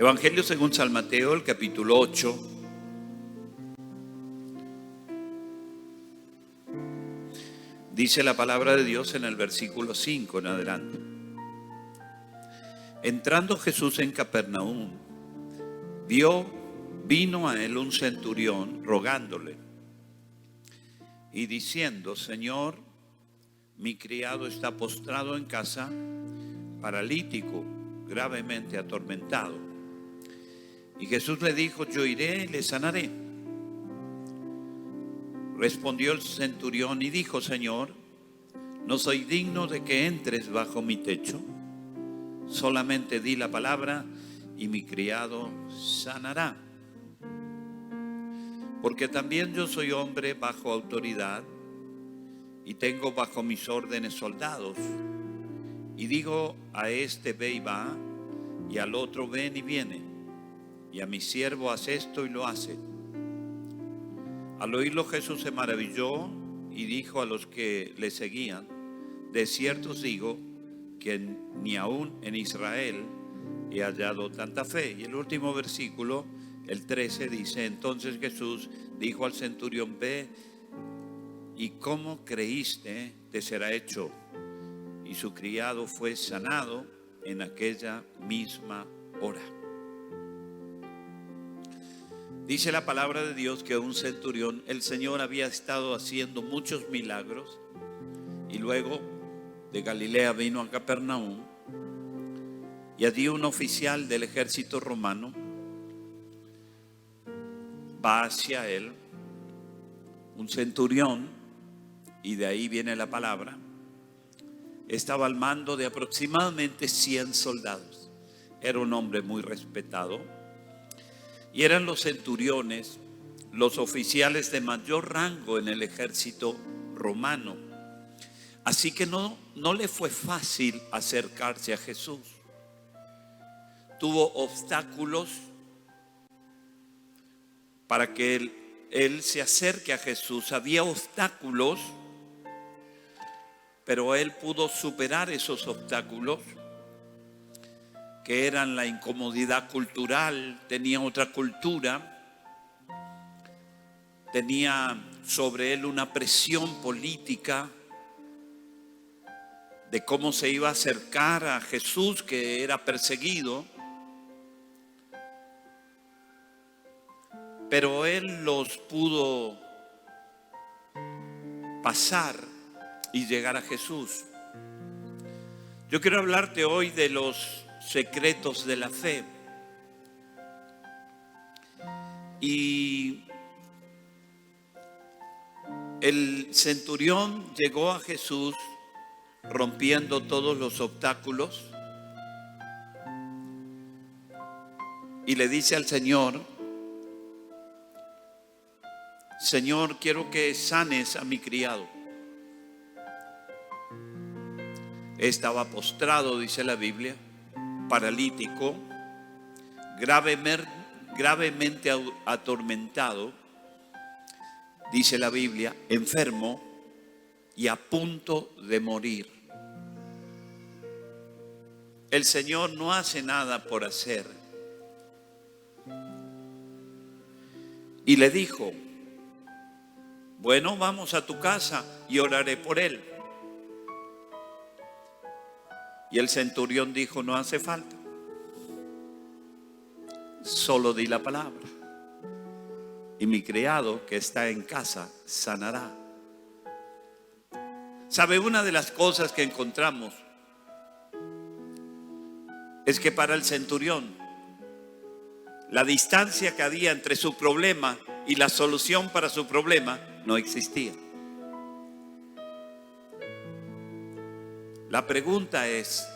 Evangelio según San Mateo, el capítulo 8. Dice la palabra de Dios en el versículo 5 en adelante. Entrando Jesús en Capernaum, vino a él un centurión rogándole y diciendo: Señor, mi criado está postrado en casa, paralítico, gravemente atormentado. Y Jesús le dijo: yo iré y le sanaré. Respondió el centurión y dijo: Señor, no soy digno de que entres bajo mi techo. Solamente di la palabra y mi criado sanará. Porque también yo soy hombre bajo autoridad y tengo bajo mis órdenes soldados. Y digo a este: ve y va, y al otro: ven y viene, y a mi siervo: haz esto, y lo hace. Al oírlo Jesús se maravilló y dijo a los que le seguían: de cierto os digo que ni aún en Israel he hallado tanta fe. Y el último versículo, el 13, dice: entonces Jesús dijo al centurión: ve, y como creíste te será hecho. Y su criado fue sanado en aquella misma hora. Dice la palabra de Dios que un centurión, el Señor había estado haciendo muchos milagros, y luego de Galilea vino a Capernaum, y allí un oficial del ejército romano va hacia él, un centurión, y de ahí viene la palabra. Estaba al mando de aproximadamente 100 soldados. Era un hombre muy respetado. Y eran los centuriones, los oficiales de mayor rango en el ejército romano. Así que no le fue fácil acercarse a Jesús. Tuvo obstáculos para que él se acerque a Jesús. Había obstáculos, pero él pudo superar esos obstáculos, que eran la incomodidad cultural. Tenía otra cultura, tenía sobre él una presión política de cómo se iba a acercar a Jesús, que era perseguido. Pero él los pudo pasar y llegar a Jesús. Yo quiero hablarte hoy de los secretos de la fe. Y el centurión llegó a Jesús rompiendo todos los obstáculos y le dice al Señor: Señor, quiero que sanes a mi criado. Estaba postrado, dice la Biblia, paralítico, gravemente atormentado, dice la Biblia, enfermo y a punto de morir. El Señor no hace nada por hacer. Y le dijo: bueno, vamos a tu casa y oraré por él. Y el centurión dijo: no hace falta, solo di la palabra y mi criado que está en casa sanará. ¿Sabe? Una de las cosas que encontramos es que para el centurión la distancia que había entre su problema y la solución para su problema no existía. La pregunta es: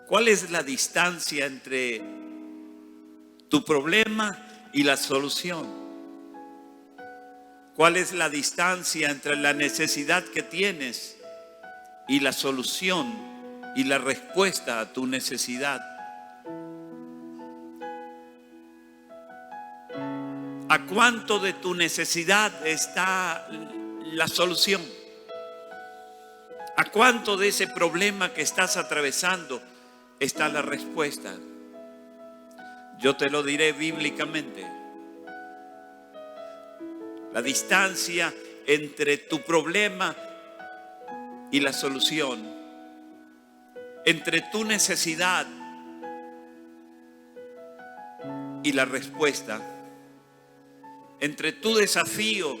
¿cuál es la distancia entre tu problema y la solución? ¿Cuál es la distancia entre la necesidad que tienes y la solución y la respuesta a tu necesidad? ¿A cuánto de tu necesidad está la solución? ¿A cuánto de ese problema que estás atravesando está la respuesta? Yo te lo diré bíblicamente. La distancia entre tu problema y la solución, entre tu necesidad y la respuesta, entre tu desafío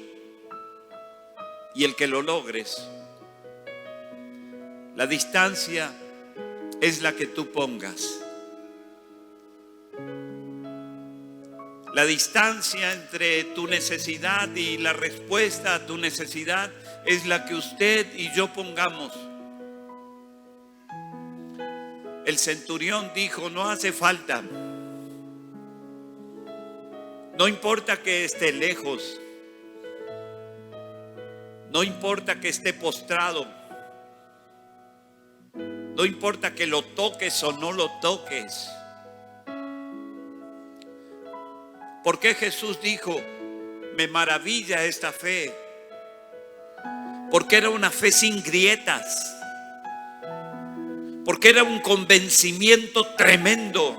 y el que lo logres, la distancia es la que tú pongas. La distancia entre tu necesidad y la respuesta a tu necesidad es la que usted y yo pongamos. El centurión dijo: no hace falta. No importa que esté lejos. No importa que esté postrado. No importa que lo toques o no lo toques. ¿Por qué Jesús dijo: me maravilla esta fe? Porque era una fe sin grietas. Porque era un convencimiento tremendo.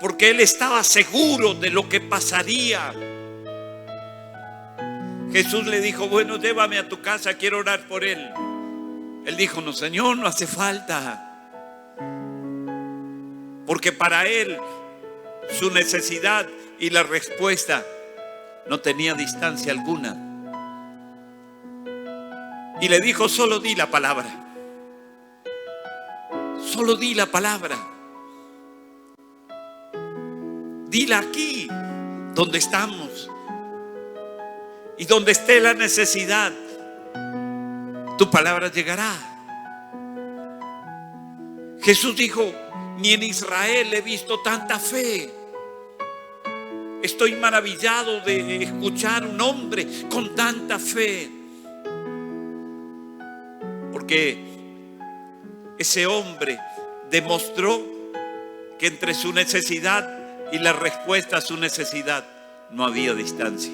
Porque él estaba seguro de lo que pasaría. Jesús le dijo: bueno, llévame a tu casa, quiero orar por él. Él dijo: no, Señor, no hace falta. Porque para él su necesidad y la respuesta no tenía distancia alguna. Y le dijo: solo di la palabra. Solo di la palabra. Dila aquí, donde estamos. Y donde esté la necesidad, tu palabra llegará. Jesús dijo: ni en Israel he visto tanta fe. Estoy maravillado de escuchar un hombre con tanta fe. Porque ese hombre demostró que entre su necesidad y la respuesta a su necesidad no había distancia.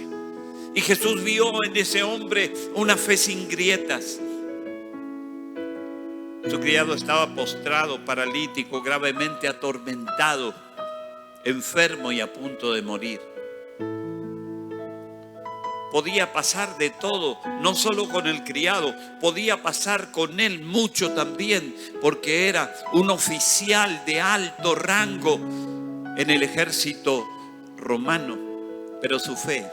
Y Jesús vio en ese hombre una fe sin grietas. Su criado estaba postrado, paralítico, gravemente atormentado, enfermo y a punto de morir. Podía pasar de todo, no solo con el criado, podía pasar con él mucho también, porque era un oficial de alto rango en el ejército romano. Pero su fe,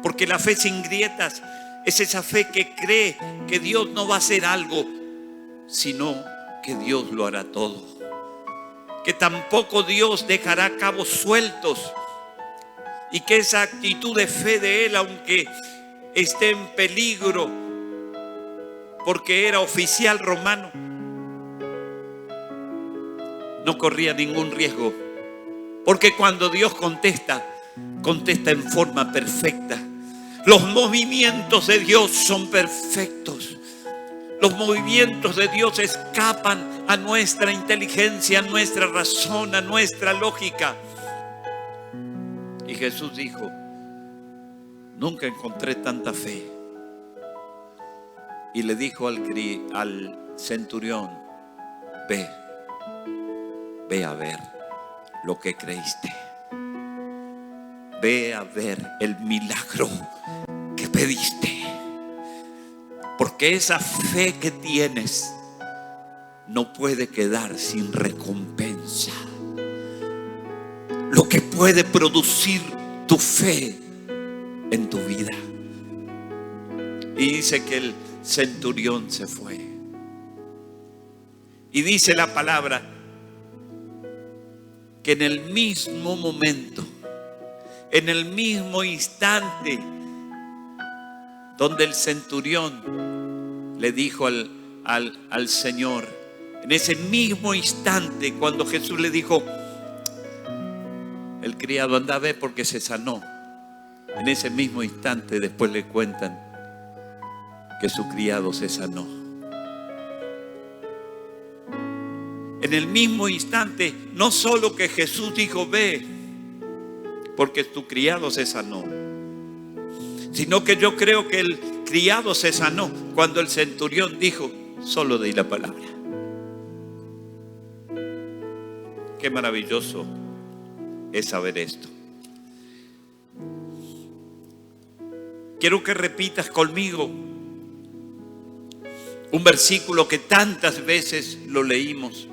porque la fe sin grietas es esa fe que cree que Dios no va a hacer algo, sino que Dios lo hará todo. Que tampoco Dios dejará cabos sueltos. Y que esa actitud de fe de él, aunque esté en peligro, porque era oficial romano, no corría ningún riesgo. Porque cuando Dios contesta, contesta en forma perfecta. Los movimientos de Dios son perfectos. Los movimientos de Dios escapan a nuestra inteligencia, a nuestra razón, a nuestra lógica. Y Jesús dijo: nunca encontré tanta fe. Y le dijo al centurión: ve a ver lo que creíste. Ve a ver el milagro que pediste. Porque esa fe que tienes no puede quedar sin recompensa. Lo que puede producir tu fe en tu vida. Y dice que el centurión se fue. Y dice la palabra que en el mismo momento, en el mismo instante donde el centurión le dijo al Señor, en ese mismo instante cuando Jesús le dijo: el criado anda a ver porque se sanó. En ese mismo instante después le cuentan que su criado se sanó. En el mismo instante, no solo que Jesús dijo: ve, porque tu criado se sanó, sino que yo creo que el criado se sanó cuando el centurión dijo: solo di la palabra. Qué maravilloso es saber esto. Quiero que repitas conmigo un versículo que tantas veces lo leímos,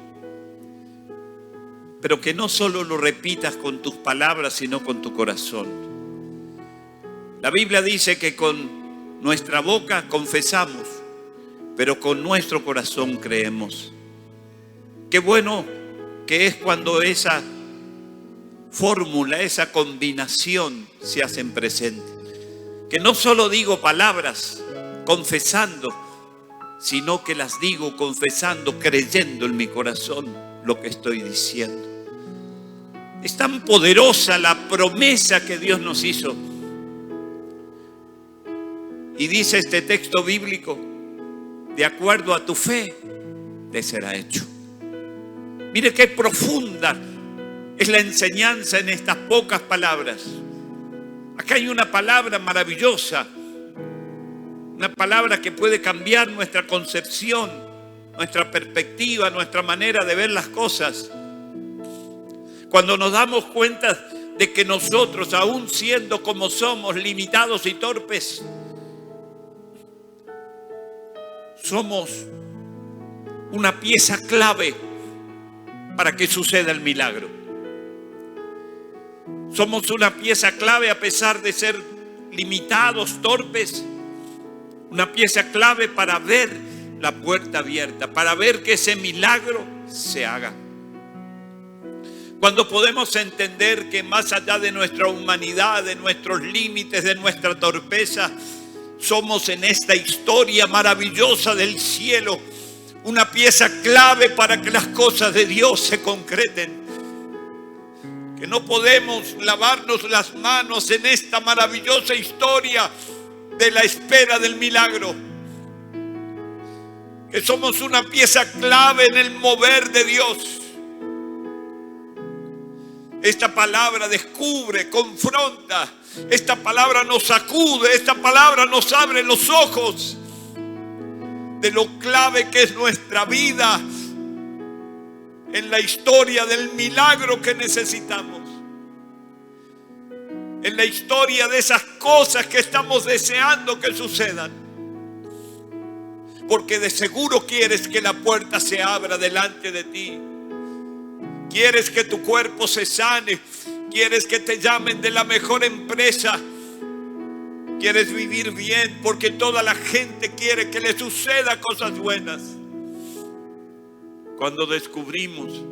pero que no solo lo repitas con tus palabras, sino con tu corazón. La Biblia dice que con nuestra boca confesamos, pero con nuestro corazón creemos. Qué bueno que es cuando esa fórmula, esa combinación se hacen presente. Que no solo digo palabras confesando, sino que las digo confesando, creyendo en mi corazón lo que estoy diciendo. Es tan poderosa la promesa que Dios nos hizo. Y dice este texto bíblico: de acuerdo a tu fe, te será hecho. Mire qué profunda es la enseñanza en estas pocas palabras. Acá hay una palabra maravillosa, una palabra que puede cambiar nuestra concepción, nuestra perspectiva, nuestra manera de ver las cosas. Cuando nos damos cuenta de que nosotros, aún siendo como somos, limitados y torpes, somos una pieza clave para que suceda el milagro. Somos una pieza clave a pesar de ser limitados, torpes. Una pieza clave para ver la puerta abierta, para ver que ese milagro se haga. Cuando podemos entender que más allá de nuestra humanidad, de nuestros límites, de nuestra torpeza, somos en esta historia maravillosa del cielo una pieza clave para que las cosas de Dios se concreten. Que no podemos lavarnos las manos en esta maravillosa historia de la espera del milagro. Que somos una pieza clave en el mover de Dios. Esta palabra descubre, confronta. Esta palabra nos sacude. Esta palabra nos abre los ojos de lo clave que es nuestra vida en la historia del milagro que necesitamos. En la historia de esas cosas que estamos deseando que sucedan. Porque de seguro quieres que la puerta se abra delante de ti. Quieres que tu cuerpo se sane. Quieres que te llamen de la mejor empresa. Quieres vivir bien porque toda la gente quiere que le suceda cosas buenas. Cuando descubrimos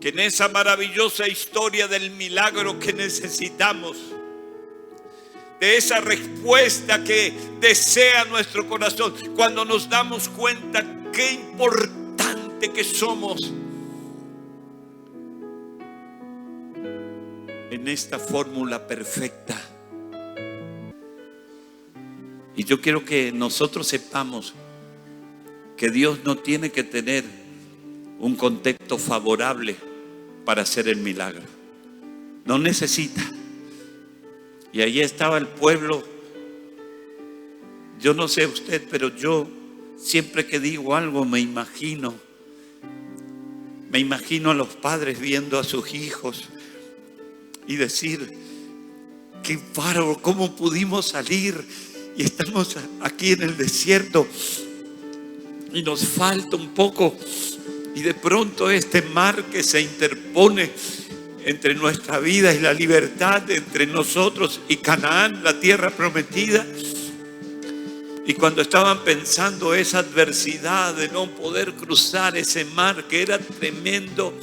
que en esa maravillosa historia del milagro que necesitamos, de esa respuesta que desea nuestro corazón, cuando nos damos cuenta qué importante que somos en esta fórmula perfecta. Y yo quiero que nosotros sepamos que Dios no tiene que tener un contexto favorable para hacer el milagro. No necesita. Y allí estaba el pueblo. Yo no sé usted, pero yo siempre que digo algo me imagino a los padres viendo a sus hijos y decir: qué bárbaro, cómo pudimos salir y estamos aquí en el desierto y nos falta un poco. Y de pronto este mar que se interpone entre nuestra vida y la libertad, entre nosotros y Canaán, la tierra prometida. Y cuando estaban pensando esa adversidad de no poder cruzar ese mar que era tremendo,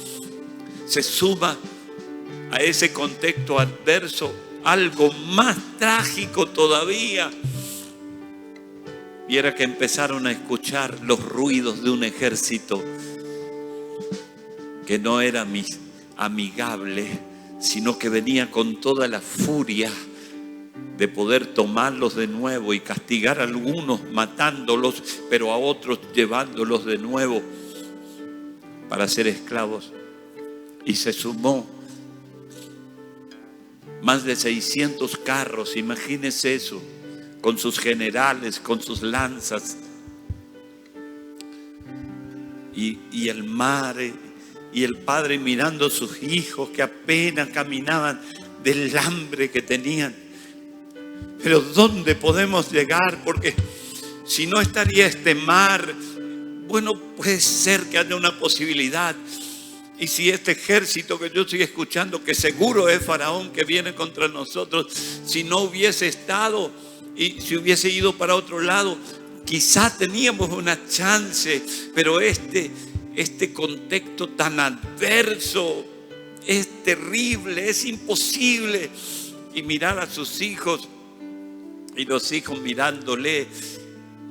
se suma a ese contexto adverso algo más trágico todavía. Y era que empezaron a escuchar los ruidos de un ejército que no era amigable, sino que venía con toda la furia de poder tomarlos de nuevo y castigar a algunos matándolos, pero a otros llevándolos de nuevo para ser esclavos. Y se sumó más de 600 carros, imagínese eso, con sus generales, con sus lanzas. Y el mar y el padre mirando a sus hijos que apenas caminaban del hambre que tenían. Pero ¿dónde podemos llegar? Porque si no estaría este mar, bueno, puede ser que haya una posibilidad. Y si este ejército que yo estoy escuchando, que seguro es Faraón que viene contra nosotros, si no hubiese estado y si hubiese ido para otro lado, quizás teníamos una chance. Pero este contexto tan adverso es terrible, es imposible. Y mirar a sus hijos y los hijos mirándole,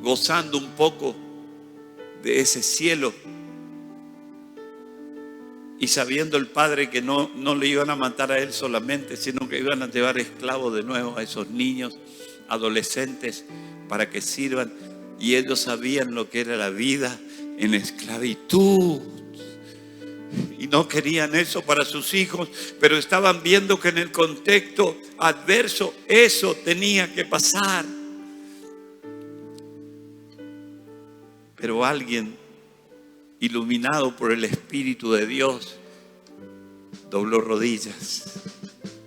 gozando un poco de ese cielo, y sabiendo el padre que no le iban a matar a él solamente, sino que iban a llevar esclavos de nuevo a esos niños, adolescentes, para que sirvan. Y ellos sabían lo que era la vida en esclavitud. Y no querían eso para sus hijos, pero estaban viendo que en el contexto adverso eso tenía que pasar. Pero alguien, iluminado por el Espíritu de Dios, dobló rodillas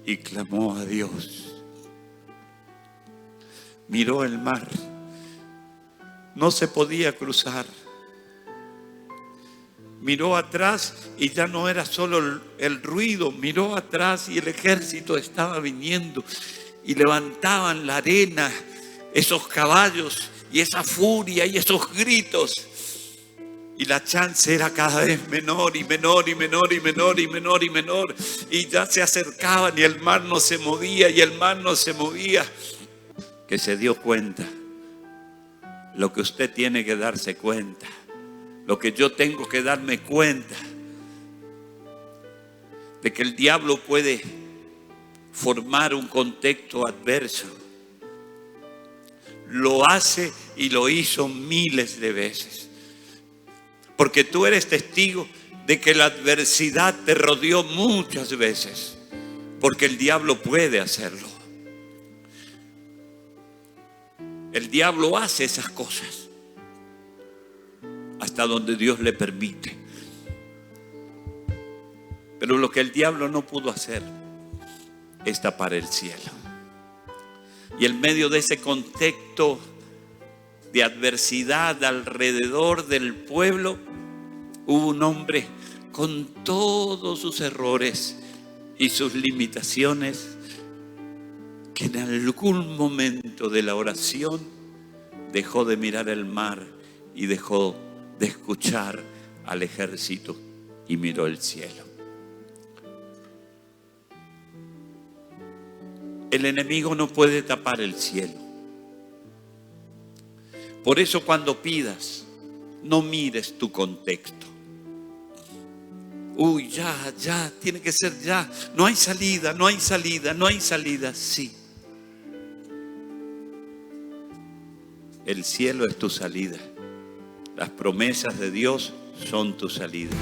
y clamó a Dios. Miró el mar, no se podía cruzar. Miró atrás y ya no era solo el ruido, miró atrás y el ejército estaba viniendo y levantaban la arena, esos caballos y esa furia y esos gritos. Y la chance era cada vez menor y menor y menor y menor y menor y menor. Y ya se acercaban y el mar no se movía y el mar no se movía. Que se dio cuenta lo que usted tiene que darse cuenta, lo que yo tengo que darme cuenta, de que el diablo puede formar un contexto adverso. Lo hace y lo hizo miles de veces. Porque tú eres testigo de que la adversidad te rodeó muchas veces. Porque el diablo puede hacerlo. El diablo hace esas cosas hasta donde Dios le permite. Pero lo que el diablo no pudo hacer es tapar el cielo. Y en medio de ese contexto de adversidad alrededor del pueblo, hubo un hombre con todos sus errores y sus limitaciones, que en algún momento de la oración dejó de mirar el mar y dejó de escuchar al ejército y miró el cielo. El enemigo no puede tapar el cielo. Por eso cuando pidas, no mires tu contexto. Uy, ya, tiene que ser ya. No hay salida, no hay salida, no hay salida. Sí. El cielo es tu salida. Las promesas de Dios son tu salida.